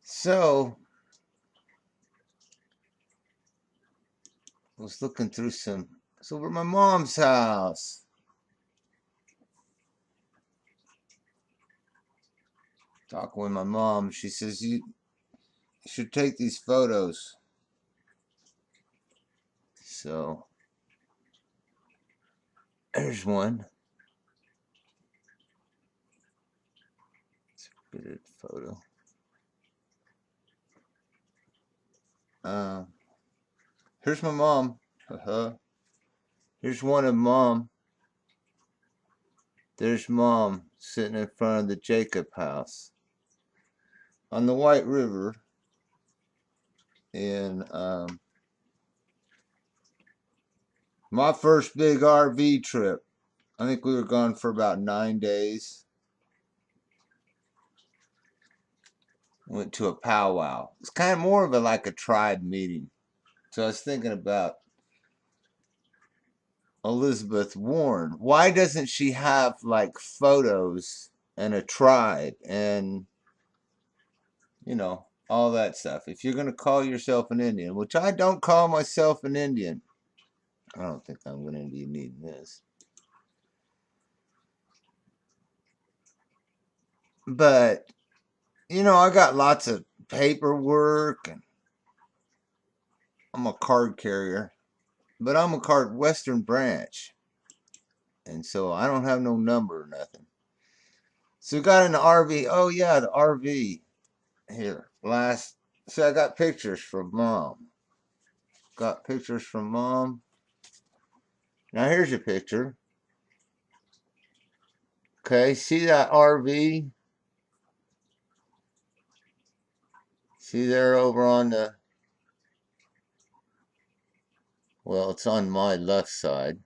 So, I was looking through some. It's over at my mom's house. Talking with my mom. She says, you should take these photos. So, there's one. It's a good photo. Uh, Here's my mom. Here's one of mom. There's mom sitting in front of the Jacob house on the White River in my first big RV trip. I think we were gone for about 9 days. Went to a powwow. It's kind of more of like a tribe meeting. So I was thinking about Elizabeth Warren. Why doesn't she have like photos and a tribe and, all that stuff? If you're going to call yourself an Indian, which I don't call myself an Indian, I don't think I'm going to be needing this. But, I got lots of paperwork and I'm a card carrier, but I'm a card Western branch. And so I don't have no number or nothing. So we got an RV. Oh yeah, the RV here. So I got pictures from mom. Got pictures from mom. Now here's a picture. Okay, see that RV? See there over on well, it's on my left side.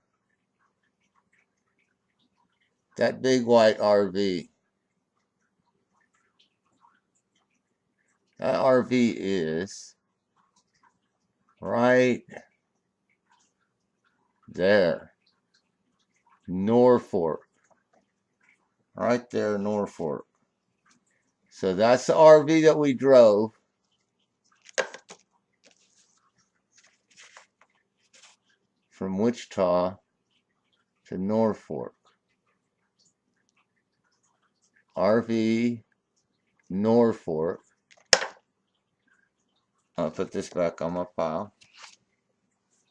That big white RV. That RV is right there. Norfork. Right there, Norfork. So that's the RV that we drove. From Wichita to Norfork. RV Norfork. I'll put this back on my pile.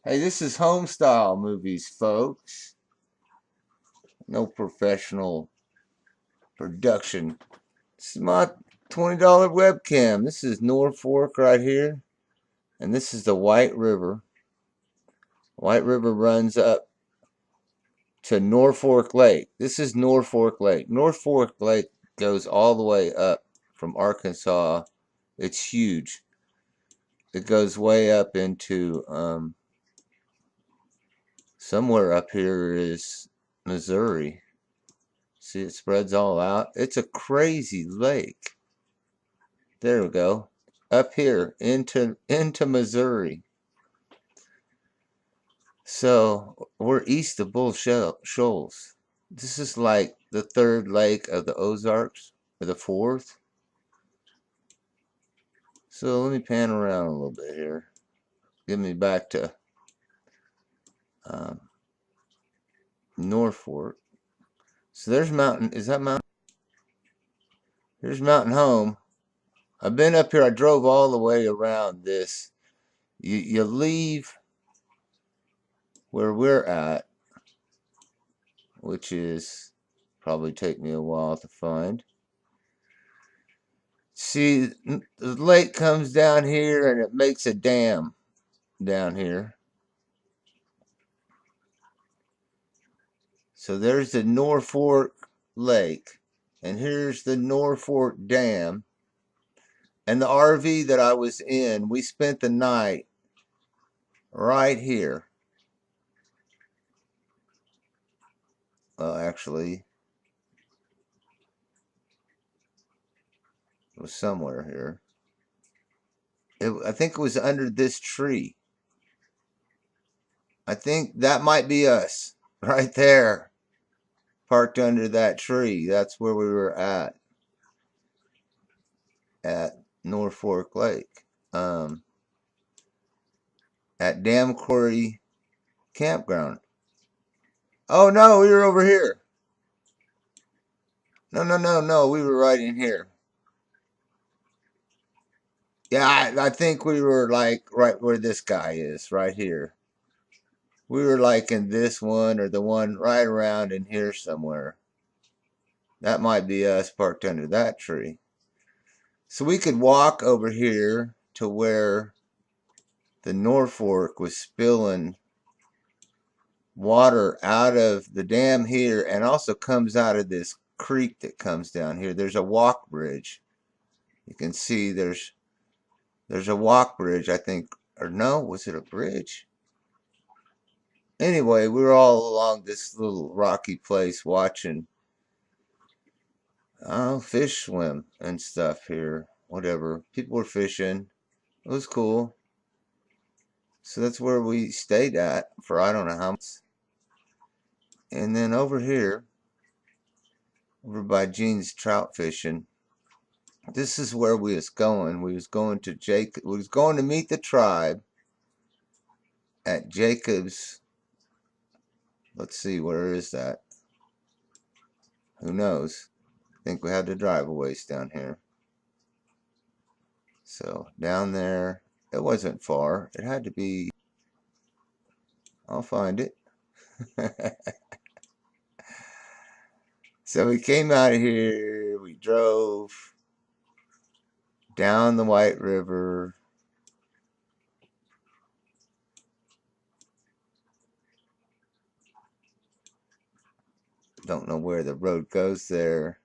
Hey, this is Homestyle Movies, folks. No professional production. This is my $20 webcam. This is Norfork right here. And this is the White River. White River runs up to Norfork Lake. This is Norfork Lake. Norfork Lake goes all the way up from Arkansas. It's huge. It goes way up into somewhere up here is Missouri. See, it spreads all out. It's a crazy lake. There we go. Up here into Missouri. So we're east of Bull Shoals. This is like the third lake of the Ozarks, or the fourth. So let me pan around a little bit here. Get me back to Norfork. So there's mountain. Is that mountain? Here's Mountain Home. I've been up here. I drove all the way around this. You leave where we're at, which is probably take me a while to find. See, the lake comes down here and it makes a dam down here. So there's the Norfork Lake, and here's the Norfork Dam. And the RV that I was in, we spent the night right here. Well, actually, it was somewhere here. I think it was under this tree. I think that might be us right there, parked under that tree. That's where we were at Norfork Lake. At Dam Quarry Campground. Oh no, we were over here. No. We were right in here. Yeah, I think we were like right where this guy is, right here. We were like in this one or the one right around in here somewhere. That might be us parked under that tree. So we could walk over here to where the Norfork was spilling water out of the dam here and also comes out of this creek that comes down here. There's a walk bridge. You can see there's a walk bridge, I think, or no, was it a bridge? Anyway, we were all along this little rocky place watching fish swim and stuff here. Whatever. People were fishing. It was cool. So that's where we stayed at for I don't know how much. And then over here, over by Gene's trout fishing, this is where we was going. We was going to we was going to meet the tribe at Jacob's. Let's see, where is that? Who knows? I think we had to drive a ways down here. So down there, it wasn't far. It had to be, I'll find it. So we came out of here, we drove down the White River. Don't know where the road goes there.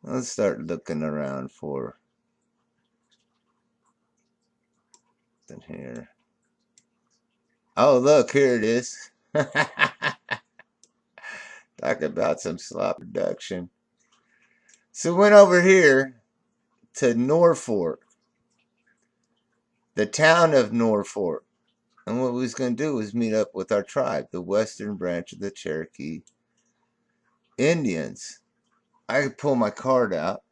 Let's start looking around for something here. Oh, look, here it is. Talk about some slop production. So we went over here to Norfork, the town of Norfork. And what we was going to do was meet up with our tribe, the western branch of the Cherokee Indians. I could pull my card out.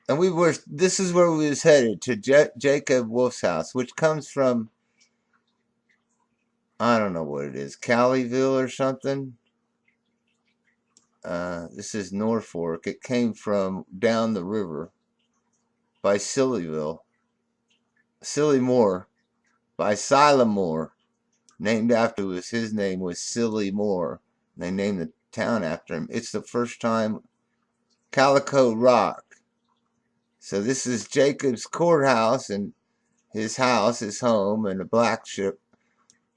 And this is where we was headed, to Jacob Wolf's house, which comes from, I don't know what it is, Calleyville or something. This is Norfork. It came from down the river by Sillymoor, by Silymore, named after his name was Sillymoor. They named the town after him. It's the first time Calico Rock. So this is Jacob's courthouse and his house, his home, and a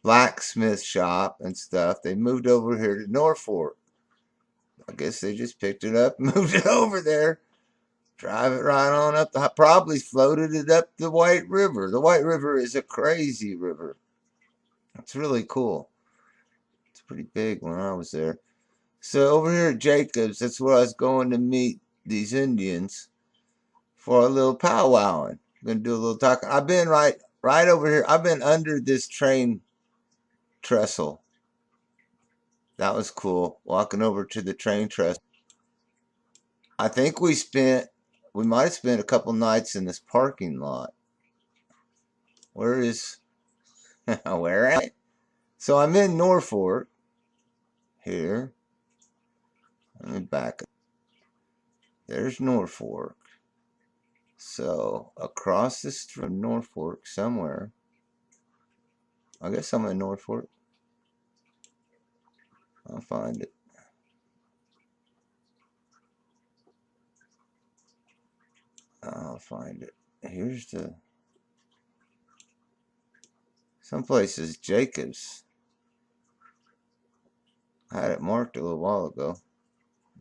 blacksmith shop and stuff. They moved over here to Norfork. I guess they just picked it up and moved it over there. Drive it right on up. Probably floated it up the White River. The White River is a crazy river. It's really cool. It's pretty big when I was there. So over here at Jacobs, that's where I was going to meet these Indians for a little powwowing. Gonna do a little talking. I've been right over here. I've been under this train trestle. That was cool. Walking over to the train trestle. I think we might have spent a couple nights in this parking lot. Where am I? So I'm in Norfork here. Let me back up. There's Norfork. So across the street from Norfork somewhere. I guess I'm in Norfork. I'll find it. I'll find it. Here's some places Jacobs. I had it marked a little while ago.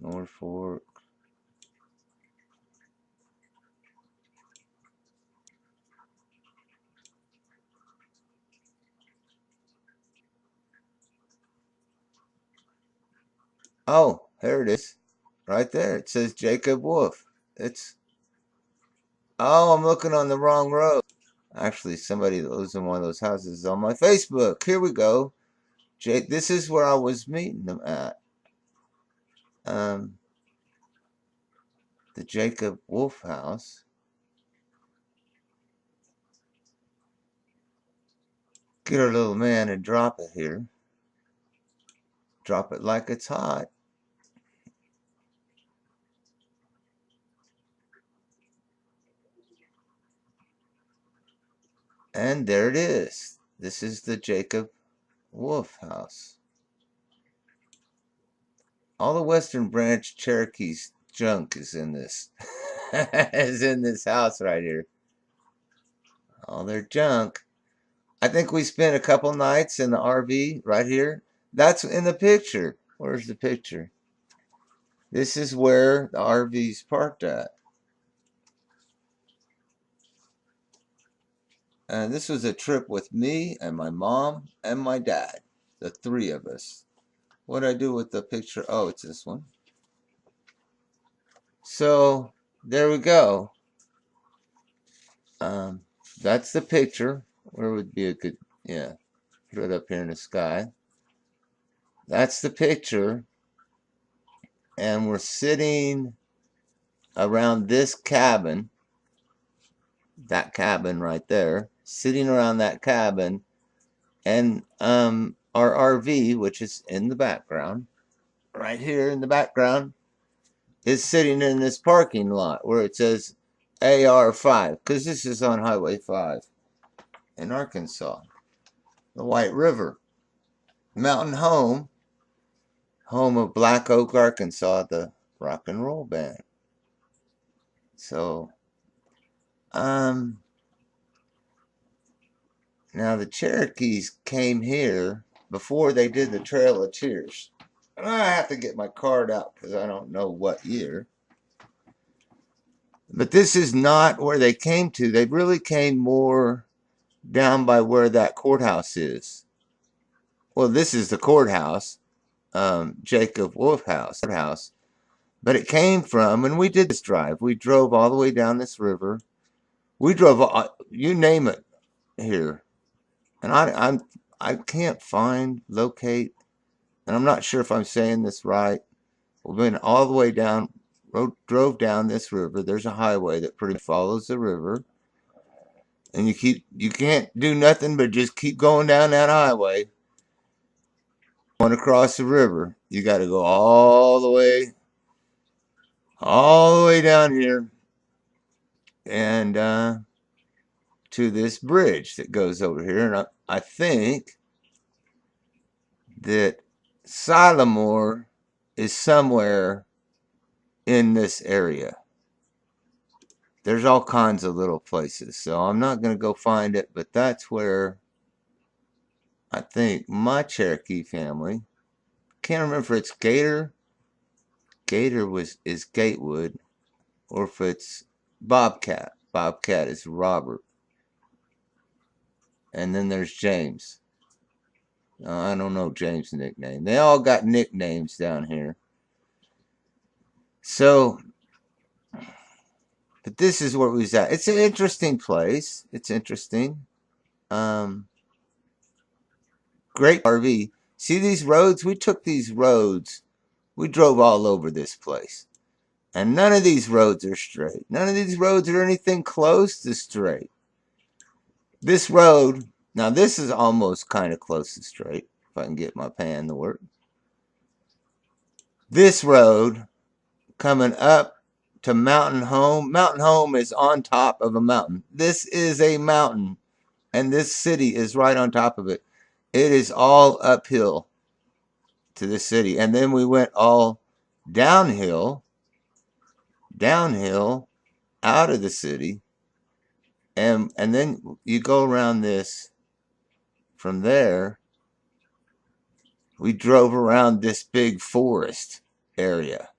Norfork. Oh, there it is. Right there. It says Jacob Wolf. Oh, I'm looking on the wrong road. Actually, somebody that lives in one of those houses is on my Facebook. Here we go. This is where I was meeting them at. The Jacob Wolf house. Get our little man and drop it here. Drop it like it's hot. And there it is. This is the Jacob Wolf house. All the Western Branch Cherokee's junk is in this. Is in this house right here. All their junk. I think we spent a couple nights in the RV right here. That's in the picture. Where's the picture? This is where the RV's parked at. And this was a trip with me and my mom and my dad. The three of us. What did I do with the picture? Oh, it's this one. So, there we go. That's the picture. Where would be a good, yeah, put it up here in the sky. That's the picture. And we're sitting around this cabin, that cabin right there, sitting around that cabin, and our RV, which is in the background, right here in the background, is sitting in this parking lot where it says AR5, because this is on Highway 5 in Arkansas, the White River. Mountain home of Black Oak, Arkansas, the rock and roll band. So, now the Cherokees came here before they did the Trail of Tears. I have to get my card out because I don't know what year. But this is not where they came to. They really came more down by where that courthouse is. Well, this is the courthouse, Jacob Wolf house. But it came from, and we did this drive. We drove all the way down this river. We drove, you name it, here. And I can't locate, and I'm not sure if I'm saying this right. We've been all the way down, drove down this river. There's a highway that pretty much follows the river. And you can't do nothing but just keep going down that highway. Going across the river, you got to go all the way down here, and to this bridge that goes over here. And I think that Silamore is somewhere in this area. There's all kinds of little places, so I'm not going to go find it, but that's where I think my Cherokee family, can't remember if it's Gator is Gatewood, or if it's Bobcat. Bobcat is Robert. And then there's James. I don't know James' nickname. They all got nicknames down here. So, but this is where we was at. It's an interesting place. It's interesting. Great RV. See these roads? We took these roads. We drove all over this place. And none of these roads are straight. None of these roads are anything close to straight. This road, now this is almost kind of close to straight, if I can get my pan to work. This road coming up to Mountain Home. Mountain Home is on top of a mountain. This is a mountain, and this city is right on top of it. It is all uphill to the city. And then we went all downhill out of the city. And then you go around this from there. We drove around this big forest area.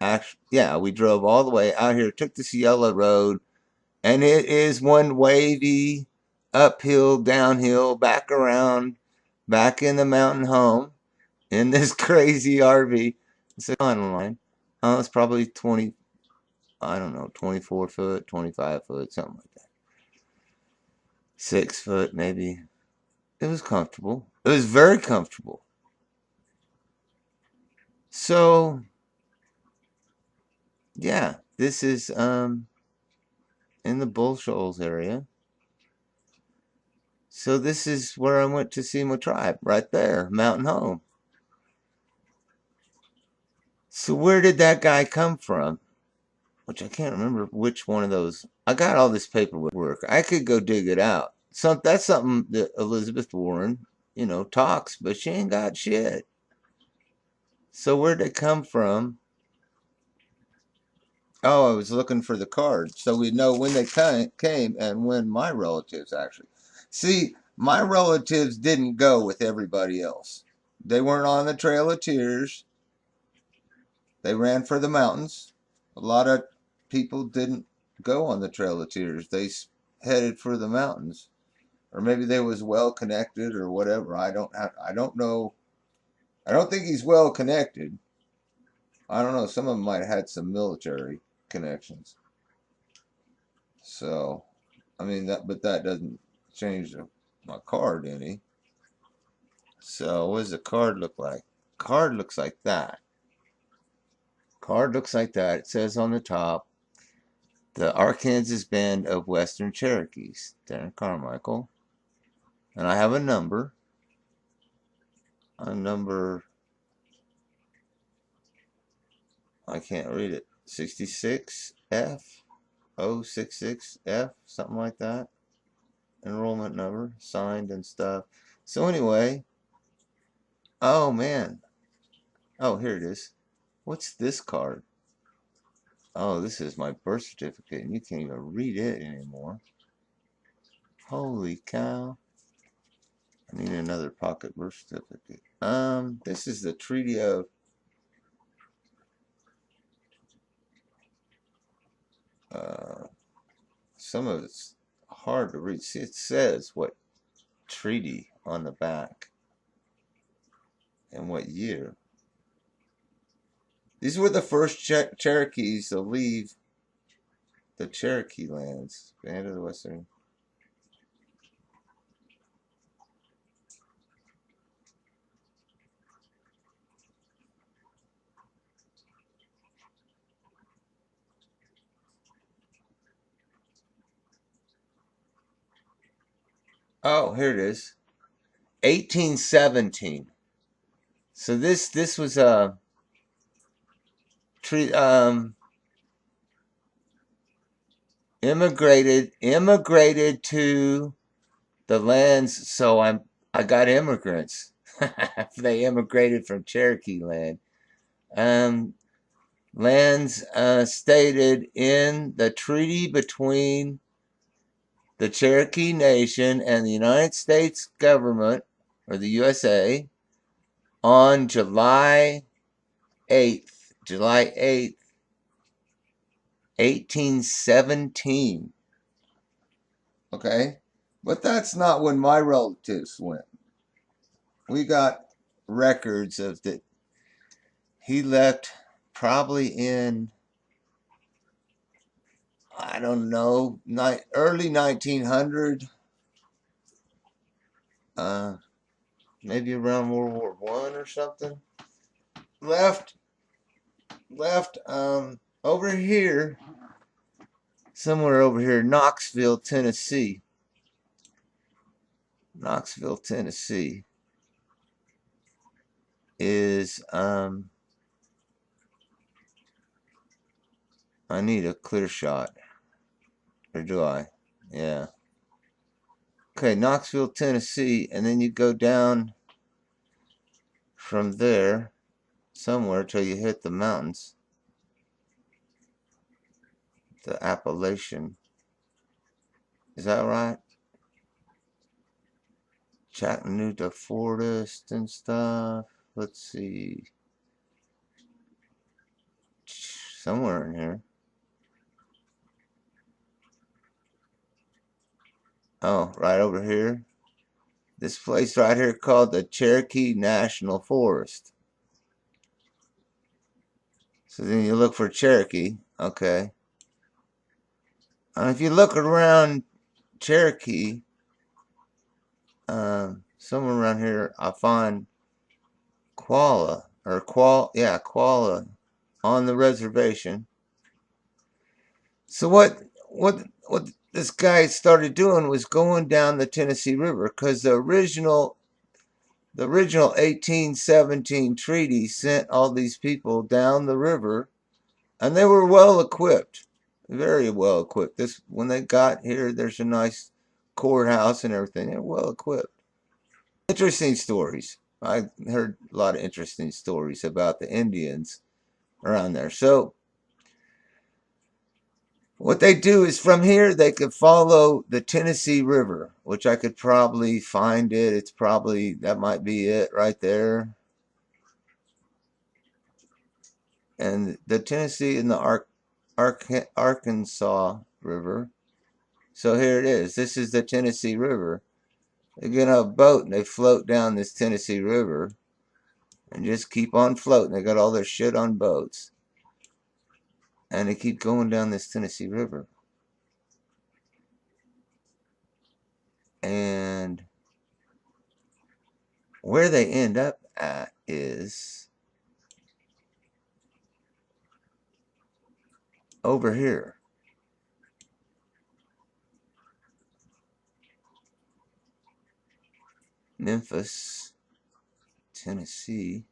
Actually, yeah, we drove all the way out here, took this yellow road, and it is one wavy uphill, downhill, back around, back in the mountain home in this crazy RV. It's a line. It's probably 20, I don't know, 24 foot, 25 foot, something like that. 6 foot, maybe. It was comfortable. It was very comfortable. So, yeah, this is in the Bull Shoals area. So this is where I went to see my tribe, right there, Mountain Home. So where did that guy come from? Which I can't remember which one of those. I got all this paperwork. I could go dig it out. That's something that Elizabeth Warren, talks, but she ain't got shit. So where'd it come from? Oh, I was looking for the card so we'd know when they came and when my relatives actually. See, my relatives didn't go with everybody else. They weren't on the Trail of Tears. They ran for the mountains. A lot of people didn't go on the Trail of Tears. They headed for the mountains, or maybe they was well connected or whatever. I don't know. I don't think he's well connected. I don't know. Some of them might have had some military connections. So, I mean but that doesn't change my card any. So, what does the card look like? Card looks like that. Card looks like that. It says on the top, the Arkansas Band of Western Cherokees, Darren Carmichael. And I have a number. A number, I can't read it. 66F, 066F, something like that. Enrollment number, signed and stuff. So anyway, oh man. Oh, here it is. What's this card? Oh, this is my birth certificate, and you can't even read it anymore. Holy cow. I need another pocket birth certificate. This is the Treaty of some of it's hard to read. See, it says what treaty on the back and what year. These were the first Cherokees to leave the Cherokee lands, Band of the Western. Oh, here it is. 1817. So this was a treat immigrated to the lands. So I got immigrants. They immigrated from Cherokee land. Lands stated in the treaty between the Cherokee Nation and the United States government, or the USA, on July 8th, 1817. Okay? But that's not when my relatives went. We got records of that. He left probably in, I don't know, early 1900, maybe around World War I or something. Left over here, somewhere over here, Knoxville, Tennessee. Knoxville, Tennessee is I need a clear shot. Or do I? Yeah. Okay, Knoxville, Tennessee, and then you go down from there somewhere till you hit the mountains. The Appalachian. Is that right? Chattanooga Forest and stuff. Let's see. Somewhere in here. Oh, right over here. This place right here called the Cherokee National Forest. So then you look for Cherokee. Okay. And if you look around Cherokee, somewhere around here, I find Qualla Qualla on the reservation. So what this guy started doing was going down the Tennessee River, because the original 1817 treaty sent all these people down the river, and they were well equipped, very well equipped. This when they got here, there's a nice courthouse and everything. They're well equipped. Interesting stories. I heard a lot of interesting stories about the Indians around there. So what they do is from here they could follow the Tennessee River, which I could probably find it. It's probably, that might be it right there. And the Tennessee and the Arkansas River. So here it is. This is the Tennessee River. They get on a boat and they float down this Tennessee River and just keep on floating. They got all their shit on boats. And they keep going down this Tennessee River. And where they end up at is over here. Memphis, Tennessee.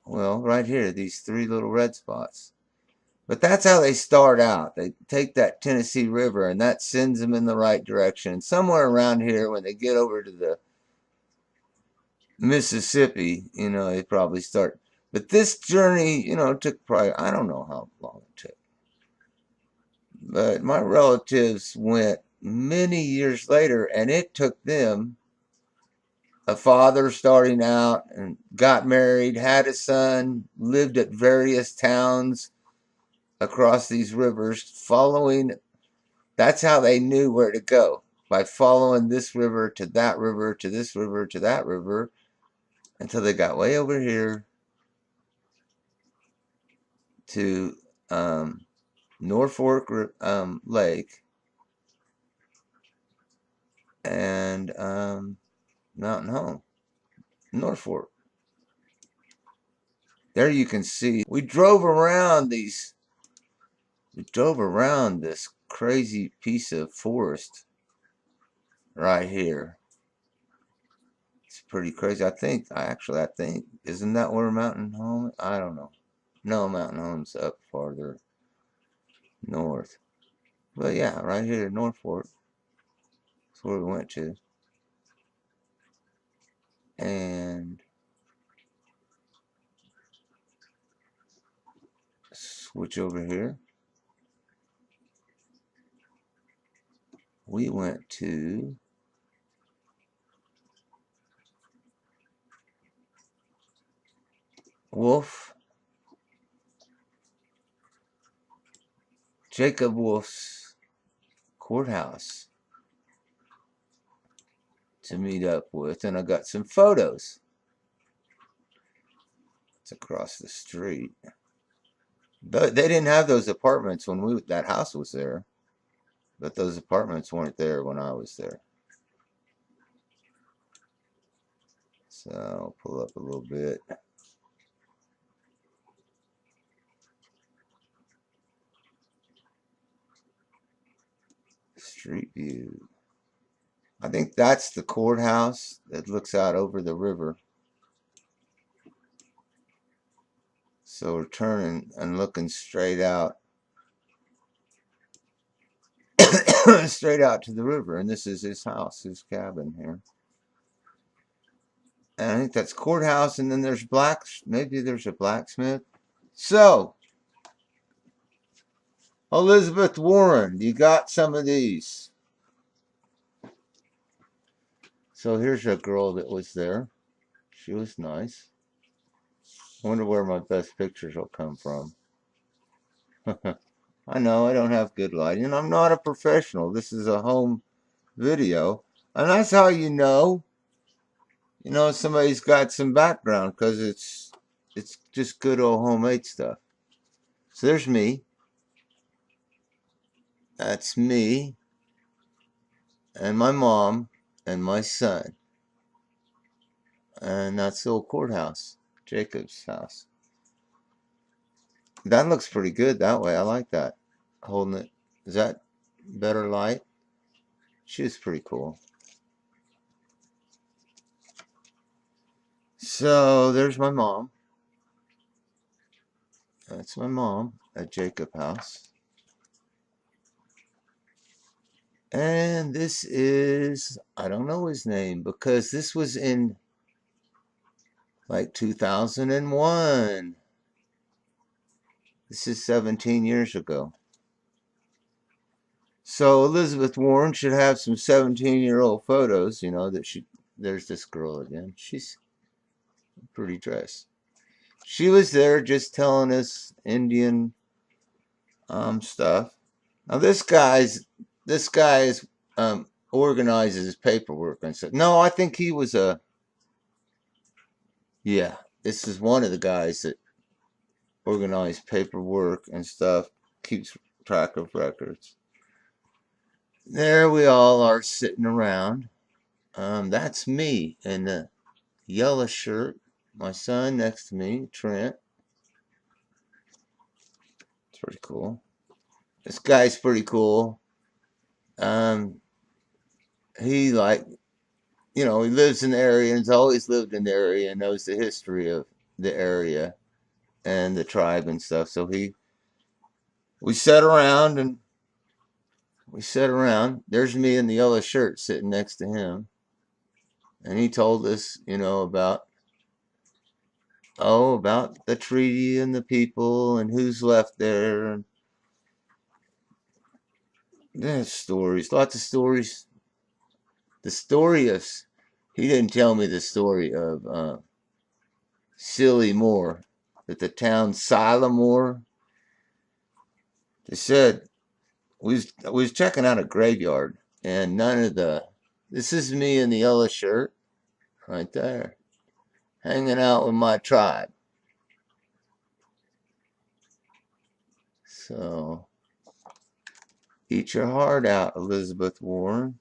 Well, right here, these three little red spots. But that's how they start out. They take that Tennessee River, and that sends them in the right direction. Somewhere around here, when they get over to the Mississippi, they probably start. But this journey, took probably, I don't know how long it took. But my relatives went many years later, and it took them, a father starting out and got married, had a son, lived at various towns across these rivers, following. That's how they knew where to go, by following this river to that river to this river to that river, until they got way over here to Norfork Lake and Mountain Home, Norfork. There you can see we drove around this crazy piece of forest right here. It's pretty crazy. I think, isn't that where Mountain Home? I don't know. No, Mountain Home's up farther north. But yeah, right here, Norfolk. That's where we went to. And switch over here. We went to Jacob Wolf's courthouse to meet up with, and I got some photos. It's across the street. But they didn't have those apartments when that house was there. But those apartments weren't there when I was there. So I'll pull up a little bit. Street view. I think that's the courthouse that looks out over the river. So we're turning and looking straight out. Straight out to the river. And this is his house, his cabin here. And I think that's courthouse, and then there's maybe there's a blacksmith. So, Elizabeth Warren, you got some of these. So here's a girl that was there. She was nice. I wonder where my best pictures will come from. I know I don't have good lighting, and I'm not a professional. This is a home video. And that's how somebody's got some background, because it's just good old homemade stuff. So there's me. That's me and my mom and my son. And that's the old courthouse, Jacob's house. That looks pretty good that way. I like that. Holding it. Is that better light? She's pretty cool. So there's my mom. That's my mom at Jacob House. And this is, I don't know his name because this was in like 2001. This is 17 years ago. So Elizabeth Warren should have some 17-year-old photos, you know, there's this girl again. She's pretty dressed. She was there just telling us Indian stuff. Now this guy is organizes paperwork and stuff. No, I think he was yeah, this is one of the guys that organized paperwork and stuff, keeps track of records. There we all are sitting around. That's me in the yellow shirt. My son next to me, Trent. It's pretty cool. This guy's pretty cool. Um, he like, you know, he lives in the area and has always lived in the area and knows the history of the area and the tribe and stuff. So we sat around and we sat around. There's me in the yellow shirt sitting next to him. And he told us, you know, about the treaty and the people and who's left there. And there's stories, lots of stories. The story of, he didn't tell me the story of Silly Moore, that the town Silamore. They said we was checking out a graveyard, and this is me in the yellow shirt, right there, hanging out with my tribe. So, eat your heart out, Elizabeth Warren.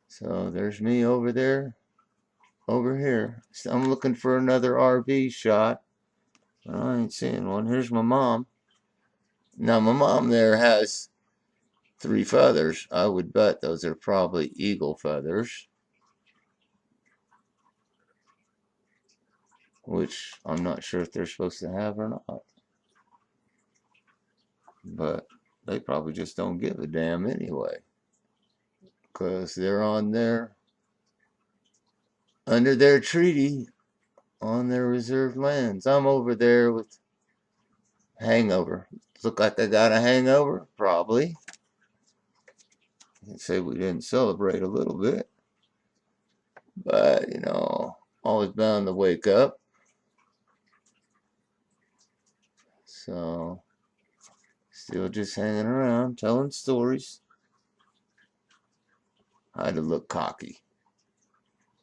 So there's me over there, over here. So I'm looking for another RV shot, but I ain't seeing one. Here's my mom. Now my mom there has 3 feathers. I would bet those are probably eagle feathers, which I'm not sure if they're supposed to have or not. But they probably just don't give a damn anyway, because they're on their under their treaty on their reserved lands. I'm over there with hangover. Look like they got a hangover? Probably. You can say we didn't celebrate a little bit, but you know, always bound to wake up. So, still just hanging around, telling stories. I had to look cocky.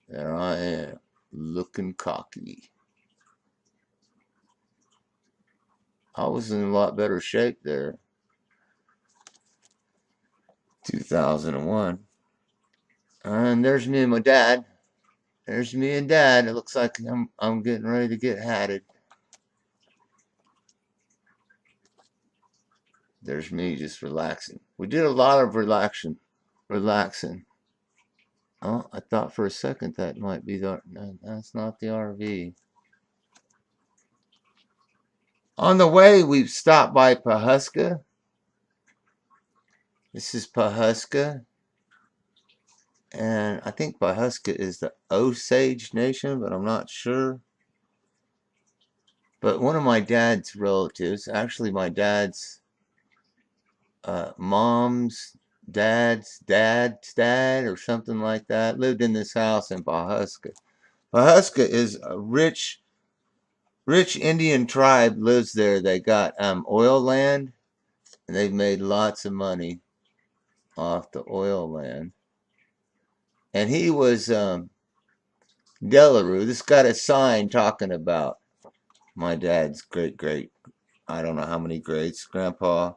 There I am, looking cocky. I was in a lot better shape there. 2001. And there's me and my dad. There's me and Dad. It looks like I'm getting ready to get hatted. There's me just relaxing. We did a lot of relaxing. Oh, I thought for a second that might be no, that's not the RV. On the way, we've stopped by Pawhuska. This is Pawhuska. And I think Pawhuska is the Osage Nation, but I'm not sure. But one of my dad's relatives, actually my dad's mom's dad's dad or something like that, lived in this house in Pawhuska. Pawhuska is a rich Indian tribe lives there. They got oil land, and they've made lots of money off the oil land. And he was Delarue. This got a sign talking about my dad's great, I don't know how many greats, grandpa.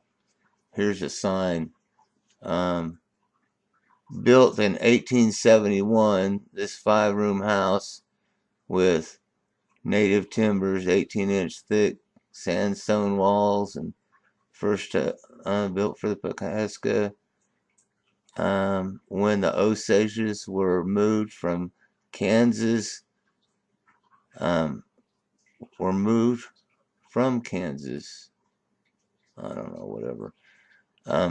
Here's a sign. Built in 1871, this 5-room house with native timbers, 18-inch thick sandstone walls, and first built for the Pawhuska. When the Osages were moved from Kansas, um, were moved from Kansas. I don't know, whatever.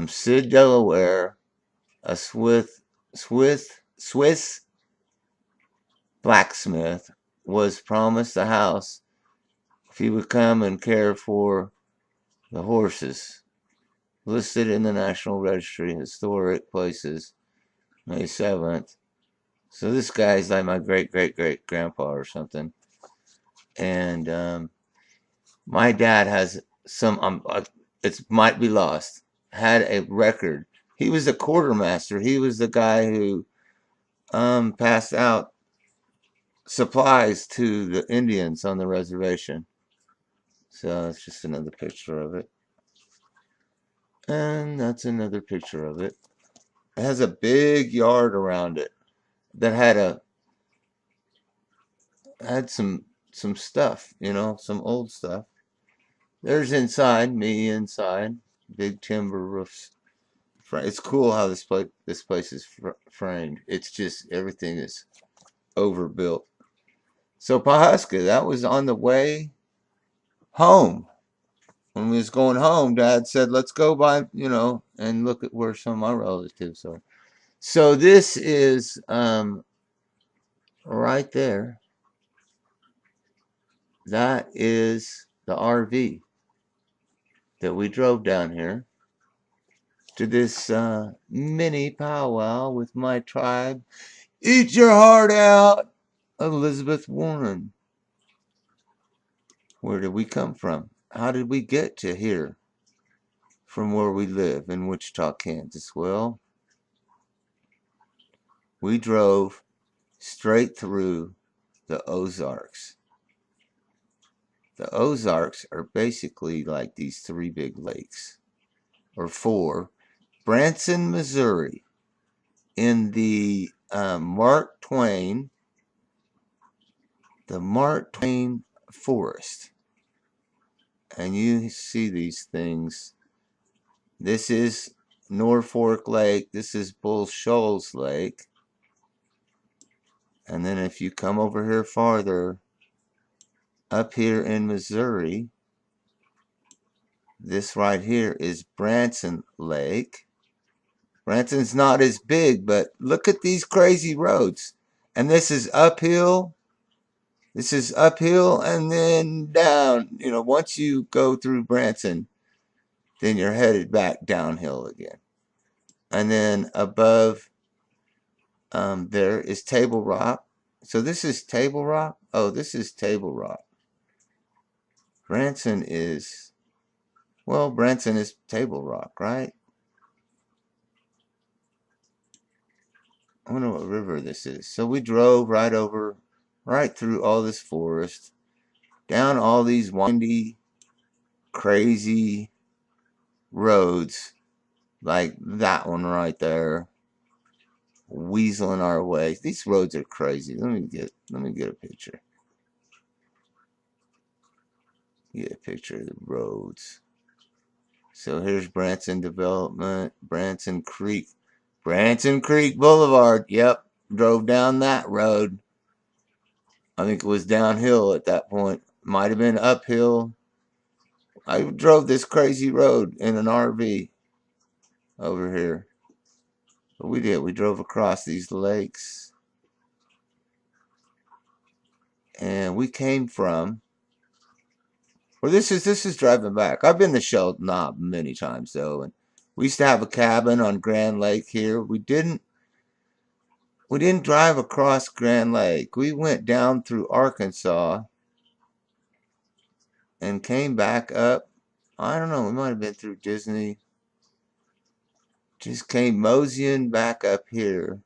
Sid Delaware, a Swiss blacksmith, was promised a house if he would come and care for the horses. Listed in the National Registry Historic Places, May 7th. So this guy's like my great grandpa or something. And my dad has some, it might be lost, had a record. He was the quartermaster. He was the guy who passed out supplies to the Indians on the reservation. So it's just another picture of it. And that's another picture of it. It has a big yard around it that had some stuff, some old stuff. There's inside, me inside, big timber roofs. It's cool how this place is framed. It's just everything is overbuilt. So Pawhuska, that was on the way home. When we was going home, Dad said, "Let's go by, and look at where some of my relatives are." So this is right there. That is the RV that we drove down here to this mini powwow with my tribe. Eat your heart out, Elizabeth Warren. Where did we come from? How did we get to here from where we live in Wichita, Kansas? Well, we drove straight through the Ozarks. The Ozarks are basically like these three big lakes, or four. Branson, Missouri, in the Mark Twain Forest. And you see these things. This is Norfork Lake. This is Bull Shoals Lake. And then if you come over here farther, up here in Missouri, this right here is Branson Lake. Branson's not as big, but look at these crazy roads. And this is uphill. This is uphill and then down. Once you go through Branson, then you're headed back downhill again. And then above there is Table Rock. So this is Table Rock. Oh, this is Table Rock. Branson is Table Rock, right? I wonder what river this is. So we drove right through all this forest, down all these windy, crazy roads, like that one right there, weaseling our way. These roads are crazy. Let me get a picture. Get a picture of the roads. So here's Branson Development, Branson Creek Boulevard. Yep, drove down that road. I think it was downhill at that point. Might have been uphill. I drove this crazy road in an RV over here. But we did. We drove across these lakes. And we came from, well, this is driving back. I've been to Shell Knob many times though, and we used to have a cabin on Grand Lake here. We didn't drive across Grand Lake. We went down through Arkansas and came back up. I don't know, we might have been through Disney. Just came moseying back up here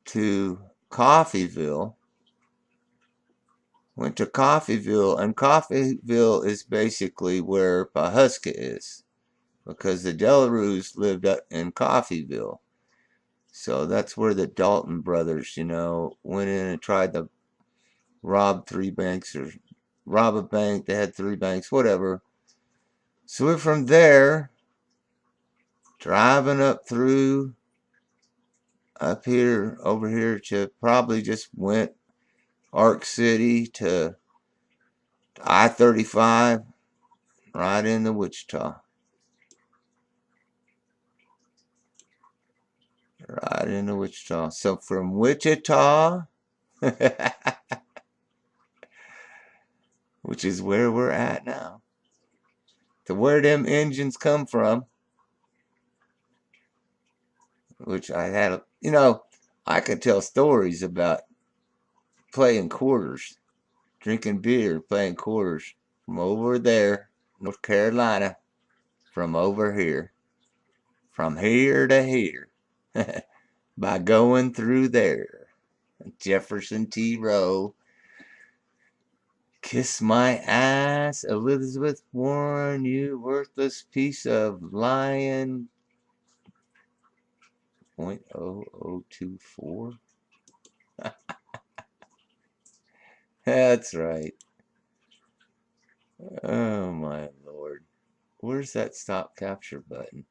to Coffeyville. Went to Coffeyville, and Coffeyville is basically where Pawhuska is, because the Delarues lived up in Coffeyville. So that's where the Dalton brothers, went in and tried to robbed 3 banks or rob a bank. They had 3 banks, whatever. So we're from there driving up through up here over here to probably just went Ark City to I-35 right into Wichita. Right into Wichita. So from Wichita, which is where we're at now, to where them engines come from, which I had, I could tell stories about playing quarters, drinking beer, playing quarters from over there, North Carolina, from over here, from here to here, by going through there. Jefferson T. Row. Kiss my ass, Elizabeth Warren, you worthless piece of lying. 0.0024. That's right. Oh my lord. Where's that stop capture button?